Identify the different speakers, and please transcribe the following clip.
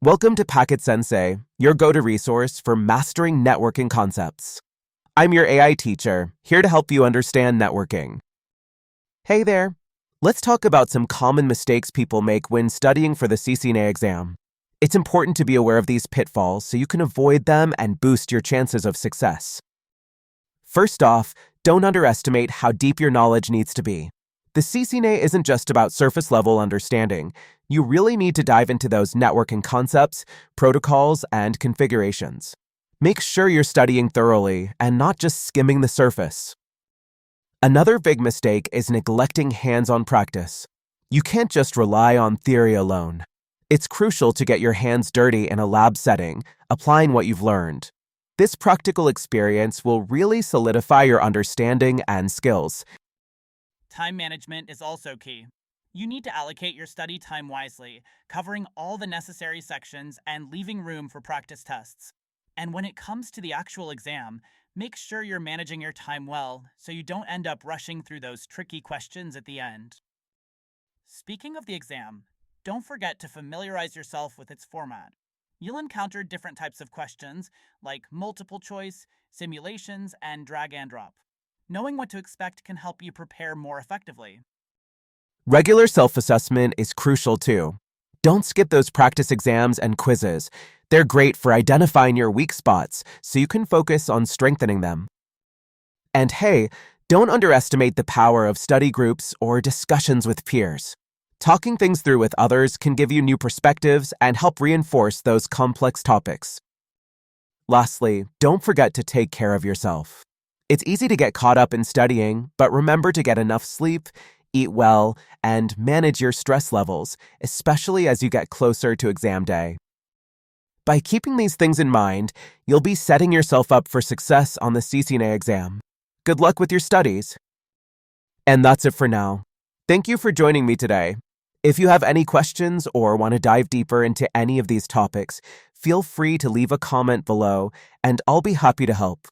Speaker 1: Welcome to Packet Sensei, your go-to resource for mastering networking concepts. I'm your AI teacher, here to help you understand networking. Hey there! Let's talk about some common mistakes people make when studying for the CCNA exam. It's important to be aware of these pitfalls so you can avoid them and boost your chances of success. First off, don't underestimate how deep your knowledge needs to be. The CCNA isn't just about surface-level understanding. You really need to dive into those networking concepts, protocols, and configurations. Make sure you're studying thoroughly and not just skimming the surface. Another big mistake is neglecting hands-on practice. You can't just rely on theory alone. It's crucial to get your hands dirty in a lab setting, applying what you've learned. This practical experience will really solidify your understanding and skills.
Speaker 2: Time management is also key. You need to allocate your study time wisely, covering all the necessary sections and leaving room for practice tests. And when it comes to the actual exam, make sure you're managing your time well so you don't end up rushing through those tricky questions at the end. Speaking of the exam, don't forget to familiarize yourself with its format. You'll encounter different types of questions like multiple choice, simulations, and drag and drop. Knowing what to expect can help you prepare more effectively.
Speaker 1: Regular self-assessment is crucial too. Don't skip those practice exams and quizzes. They're great for identifying your weak spots so you can focus on strengthening them. And hey, don't underestimate the power of study groups or discussions with peers. Talking things through with others can give you new perspectives and help reinforce those complex topics. Lastly, don't forget to take care of yourself. It's easy to get caught up in studying, but remember to get enough sleep, eat well, and manage your stress levels, especially as you get closer to exam day. By keeping these things in mind, you'll be setting yourself up for success on the CCNA exam. Good luck with your studies. And that's it for now. Thank you for joining me today. If you have any questions or want to dive deeper into any of these topics, feel free to leave a comment below, and I'll be happy to help.